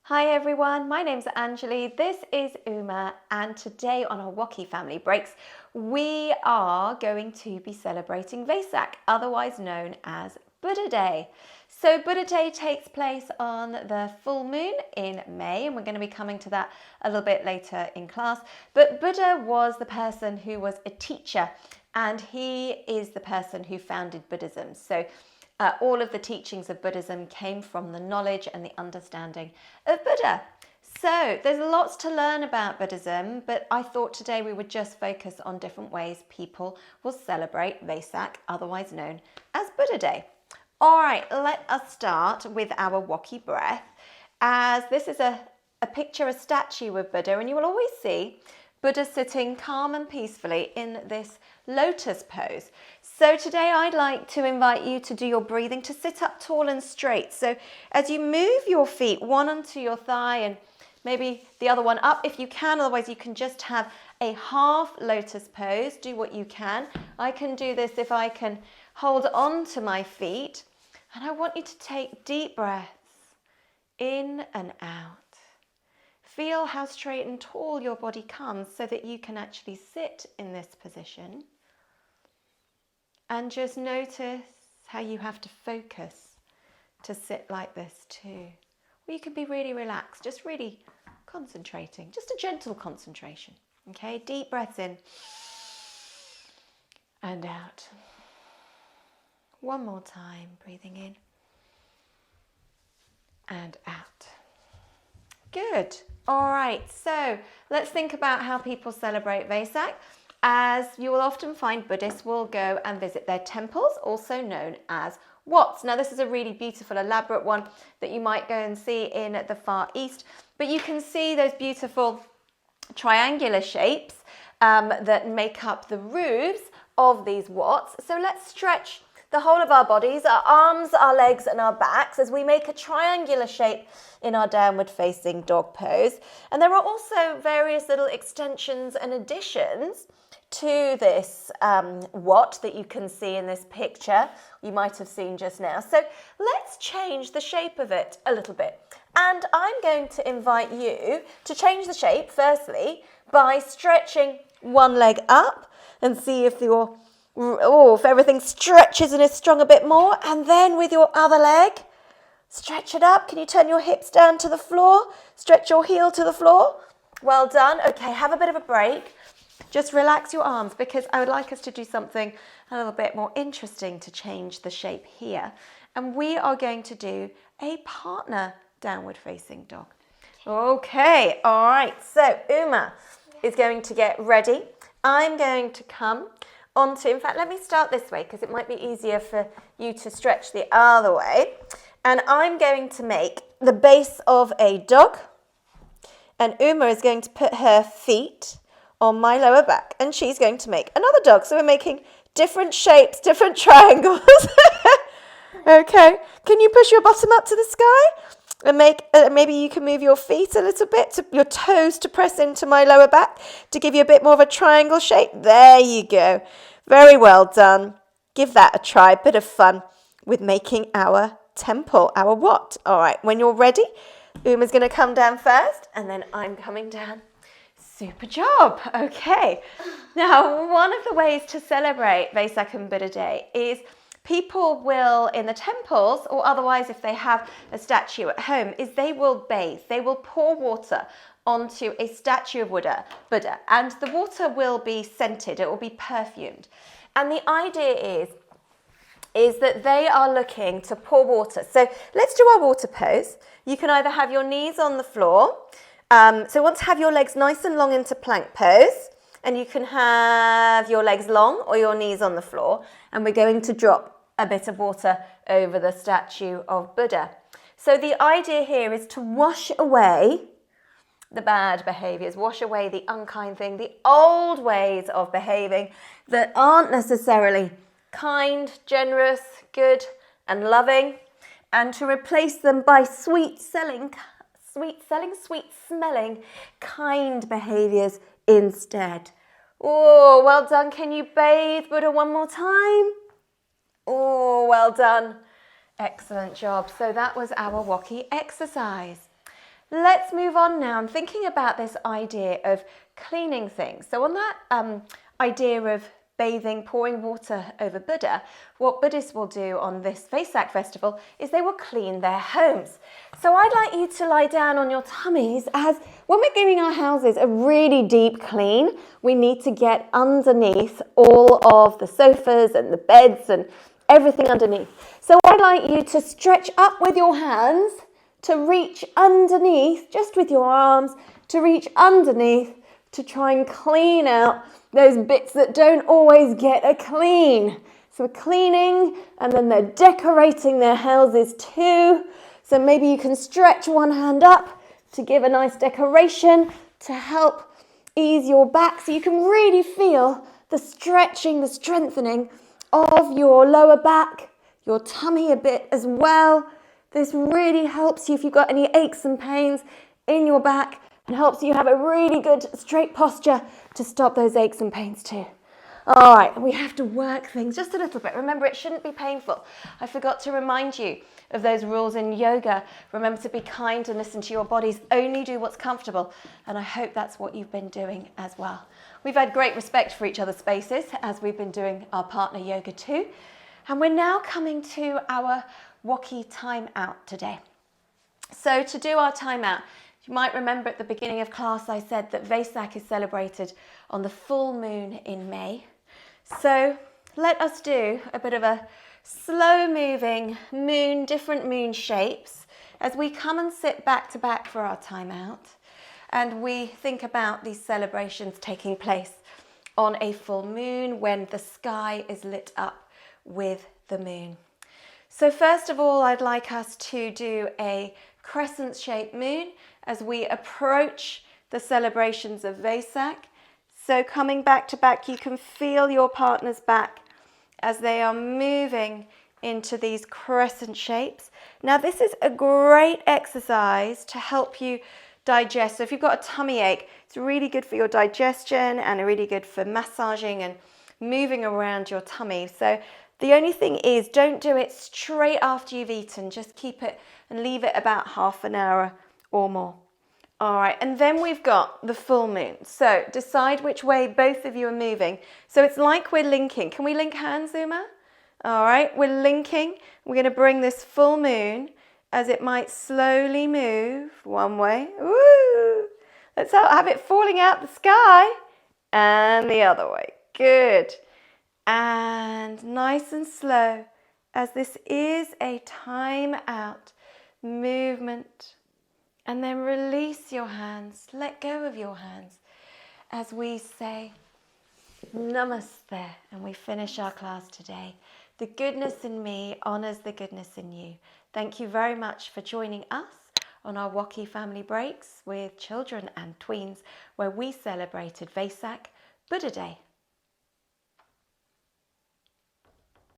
Hi everyone, my name's Anjali, this is Uma, and today on our WOCY Family Breaks, we are going to be celebrating Vesak, otherwise known as Buddha Day. So Buddha Day takes place on the full moon in May, and we're going to be coming to that a little bit later in class. But Buddha was the person who was a teacher, and he is the person who founded Buddhism. So all of the teachings of Buddhism came from the knowledge and the understanding of Buddha. So there's lots to learn about Buddhism, but I thought today we would just focus on different ways people will celebrate Vesak, otherwise known as Buddha Day. All right, let us start with our WOCY breath, as this is a picture, a statue of Buddha, and you will always see Buddha sitting calm and peacefully in this lotus pose. So today I'd like to invite you to do your breathing, to sit up tall and straight. So as you move your feet, one onto your thigh and maybe the other one up if you can, otherwise you can just have a half lotus pose. Do what you can. I can do this if I can hold on to my feet. And I want you to take deep breaths in and out. Feel how straight and tall your body comes so that you can actually sit in this position. And just notice how you have to focus to sit like this too. Or you can be really relaxed, just really concentrating, just a gentle concentration. Okay, deep breaths in and out. One more time, breathing in and out. Good. All right, so let's think about how people celebrate Vesak. As you will often find, Buddhists will go and visit their temples, also known as Wats. Now, this is a really beautiful, elaborate one that you might go and see in the Far East. But you can see those beautiful triangular shapes that make up the roofs of these Wats. So let's stretch the whole of our bodies, our arms, our legs and our backs as we make a triangular shape in our downward facing dog pose. And there are also various little extensions and additions to this Wat that you can see in this picture you might have seen just now. So let's change the shape of it a little bit. And I'm going to invite you to change the shape firstly by stretching one leg up and see if if everything stretches and is strong a bit more. And then with your other leg, stretch it up. Can you turn your hips down to the floor? Stretch your heel to the floor. Well done. Okay, have a bit of a break. Just relax your arms because I would like us to do something a little bit more interesting to change the shape here. And we are going to do a partner downward facing dog. Okay, all right. So Uma is going to get ready. I'm going to come onto, in fact, let me start this way because it might be easier for you to stretch the other way. And I'm going to make the base of a dog. And Uma is going to put her feet on my lower back. And she's going to make another dog. So we're making different shapes, different triangles. Okay. Can you push your bottom up to the sky? And maybe you can move your feet a little bit, your toes to press into my lower back to give you a bit more of a triangle shape. There you go. Very well done. Give that a try. Bit of fun with making our temple, our Wat. All right, when you're ready, Uma's going to come down first and then I'm coming down. Super job. Okay. Now, one of the ways to celebrate Vesak and Buddha Day is people will, in the temples, or otherwise if they have a statue at home, is they will bathe. They will pour water onto a statue of Buddha, and the water will be scented. It will be perfumed. And the idea is that they are looking to pour water. So let's do our water pose. You can either have your knees on the floor. So you want to have your legs nice and long into plank pose. And you can have your legs long or your knees on the floor. And we're going to drop a bit of water over the statue of Buddha. So the idea here is to wash away the bad behaviours, wash away the unkind thing, the old ways of behaving that aren't necessarily kind, generous, good and loving, and to replace them by sweet-smelling, kind behaviours instead. Oh, well done. Can you bathe Buddha one more time? Oh, well done. Excellent job. So that was our WOCY exercise. Let's move on now. I'm thinking about this idea of cleaning things. So on that idea of bathing, pouring water over Buddha, what Buddhists will do on this Vesak festival is they will clean their homes. So I'd like you to lie down on your tummies, as when we're giving our houses a really deep clean, we need to get underneath all of the sofas and the beds and everything underneath. So I'd like you to stretch up with your hands, to reach underneath, just with your arms, to reach underneath, to try and clean out those bits that don't always get a clean. So we're cleaning, and then they're decorating their houses too. So maybe you can stretch one hand up to give a nice decoration to help ease your back, so you can really feel the stretching, the strengthening of your lower back, your tummy a bit as well. This really helps you if you've got any aches and pains in your back, and helps you have a really good straight posture to stop those aches and pains too. All right, we have to work things just a little bit. Remember, it shouldn't be painful. I forgot to remind you of those rules in yoga. Remember to be kind and listen to your bodies. Only do what's comfortable. And I hope that's what you've been doing as well. We've had great respect for each other's spaces as we've been doing our partner yoga too. And we're now coming to our WOCY time out today. So to do our time out, you might remember at the beginning of class I said that Vesak is celebrated on the full moon in May. So let us do a bit of a slow moving moon, different moon shapes, as we come and sit back to back for our time out, and we think about these celebrations taking place on a full moon when the sky is lit up with the moon. So first of all, I'd like us to do a crescent-shaped moon as we approach the celebrations of Vesak. So coming back to back, you can feel your partner's back as they are moving into these crescent shapes. Now this is a great exercise to help you digest. So if you've got a tummy ache, it's really good for your digestion and really good for massaging and moving around your tummy. So the only thing is, don't do it straight after you've eaten. Just keep it and leave it about half an hour or more. All right, and then we've got the full moon. So decide which way both of you are moving. So it's like we're linking. Can we link hands, Uma? All right, we're linking. We're going to bring this full moon as it might slowly move one way. Woo! Let's have it falling out the sky, and the other way. Good. And nice and slow, as this is a time out movement. And then release your hands, let go of your hands as we say Namaste, and we finish our class today. The goodness in me honors the goodness in you. Thank you very much for joining us on our WOCY family breaks with Children and Tweens, where we celebrated Vesak, Buddha Day.